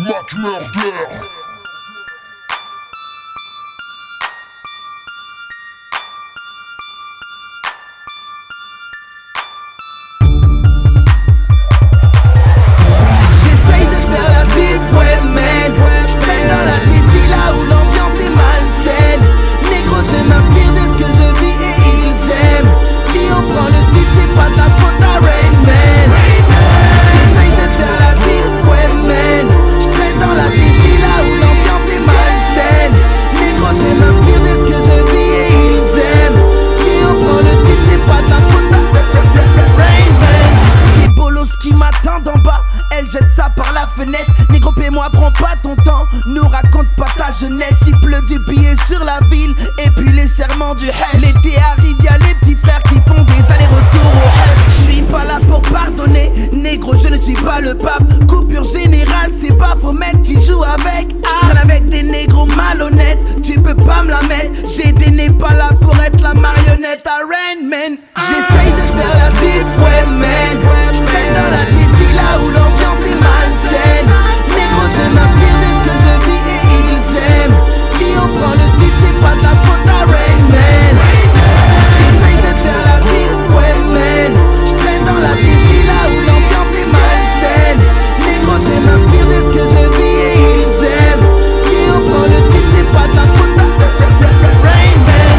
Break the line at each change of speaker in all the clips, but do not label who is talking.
Mac Murder.
Jette ça par la fenêtre, négro paie-moi, prends pas ton temps, nous raconte pas ta jeunesse. Il pleut du billet sur la ville, et puis les serments du Hajj. L'été arrive, y'a les petits frères qui font des allers-retours au Hajj. Je suis pas là pour pardonner, négro je ne suis pas le pape. Coupure générale, c'est pas faux mec qui joue avec. Traîne avec des négros malhonnêtes, tu peux pas me la mettre. J'ai des nez pas là pour être la marionnette à Rain Man. J'essaye de faire la diff, ouais man. J'traîne dans la DC là où l'ambiance est malsaine. Négro je m'inspire de ce que je vis et ils aiment. Si on prend le titre c'est pas de la faute à Rain Man. J'essaye de faire la diff, ouais man. J'traîne dans la DC là où l'ambiance est malsaine. Négro je m'inspire de ce que je vis et ils aiment. Si on prend le titre c'est pas de la faute à Rain Man.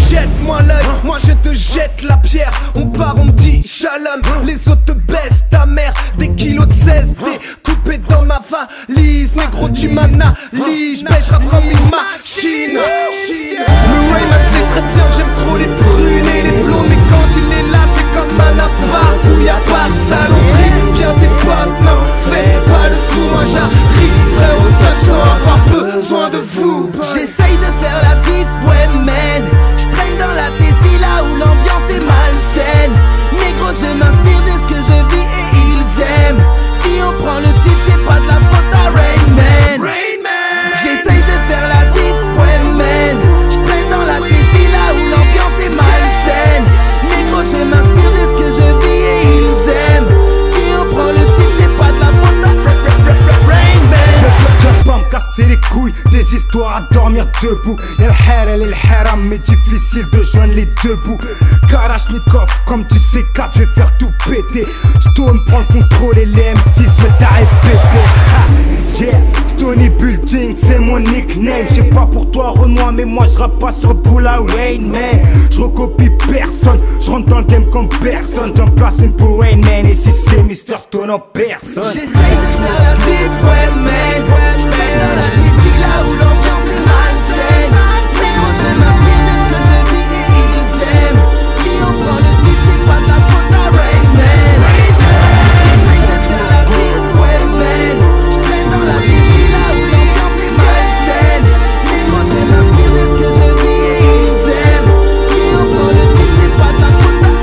Jette-moi l'œil, moi je te jette la pierre. On part, on me dit shalom, les autres te baissent ta mère. Des kilos de 16, t'es coupé dans ma valise. Négro tu m'analyses, j'pêche rap comme une machine. Le Rayman c'est très bien, j'aime trop les prunes et les plombs. Mais quand il est là c'est comme un appart où y'a pas de salonnerie. Viens tes potes, non, fais pas le fou. Moi j'arrive, frérot, t'as sans avoir besoin de vous. J'essaye de faire la diff, ouais man. J'traîne dans la DC là où l'ambiance est malsaine. Négro je m'inspire de ce que je vis et ils aiment. Si on prend le titre c'est pas de la faute à Rain Man. J'essaye de faire la diff, ouais man. J'traîne dans la DC là où l'ambiance est malsaine. Négro je m'inspire de ce que je vis et ils aiment. Si on prend le titre c'est pas de la faute à Rain Man.
Viens pas me casser les couilles, des histoires à dormir debout. Y'a le halal et le haram, mais difficile de joindre les deux bouts. Kalachnikov comme du C4, je vais faire tout péter. Stone prend le contrôle et les M6 me à répéter. Yeah, Stony Building, c'est mon nickname. J'sais pas pour toi Renoir, mais moi j'rappe pas sur Boula Rain Man. J'recopie personne, j'rentre dans le game comme personne. J'en place une pour Rain Man, et si c'est Mr Stone en personne.
J'essaye de faire la diff, ouais man. J'traîne dans la DC là où l'ambiance est malsaine. Négro je m'inspire de ce que je vis et ils aiment. Si on prend le titre c'est pas de la faute à Rain Man. J'essaye de faire la diff, ouais man. J'traîne dans la DC là où l'ambiance est malsaine. Négro je m'inspire de ce que je vis et ils aiment. Si on prend le titre c'est pas de la faute à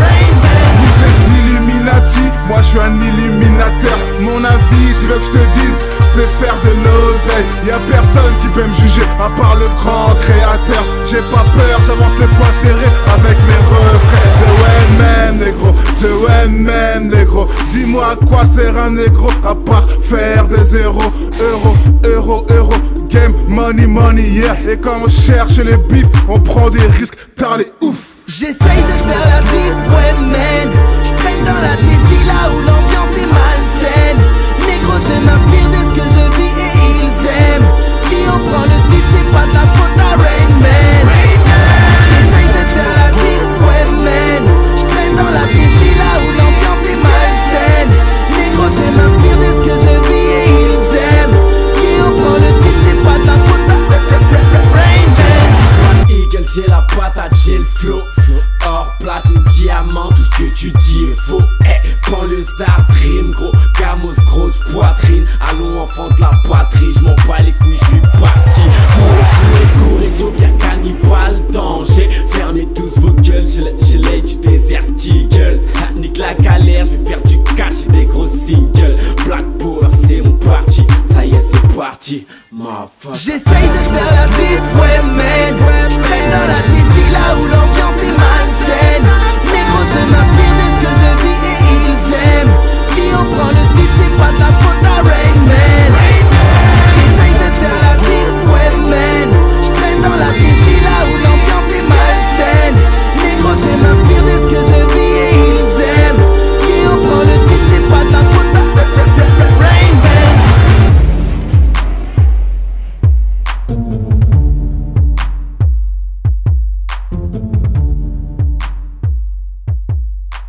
Rain Man.
Les Illuminati, moi je suis un illuminateur. Mon avis, tu veux que je te dise, c'est faire de l'oseille. Y'a personne qui peut me juger à part le grand créateur. J'ai pas peur, j'avance les poings serrés avec mes refrains. De ouais-même négro, de ouais-même négro. Dis-moi à quoi sert un négro à part faire des euros. Game, money, yeah. Et quand on cherche les bifs, on prend des risques, t'as les ouf.
J'essaye de faire la diff, ouais man. J'traîne dans la DC là où l'ambiance est malsaine. Négro je m'inspire de ce que je vis et ils aiment. Si on prend le titre c'est pas de la faute à Rain Man. J'essaye de faire la diff, ouais man. J'traîne dans la DC là où l'ambiance est malsaine. Négro je m'inspire de ce que je vis et ils aiment. Si on prend le titre c'est pas de la faute à Rain Man.
Eagle, j'ai la patate, j'ai le flow. Or, platine, diamant, tout ce que tu dis est faux. Banlieusard, rime, gros, gamos, grosse poitrine. Allons enfant de la patrie, j'm'en bats les couilles, j'suis parti. Courez, Joker, cannibale, danger. Fermez tous vos gueules, j'ai l'œil du désert Eagle. Nique la galère, j'vais faire du cash et des gros singles. Black Power, c'est mon parti, ça y est, c'est parti. Ma fuck.
J'essaye de faire la diff, ouais man. J'traîne dans la DC là où l'ambiance est malsaine. Négro je m'inspire de ce que je vis et ils aiment. Si on prend le titre c'est pas de la faute à Rain Man.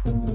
Bye.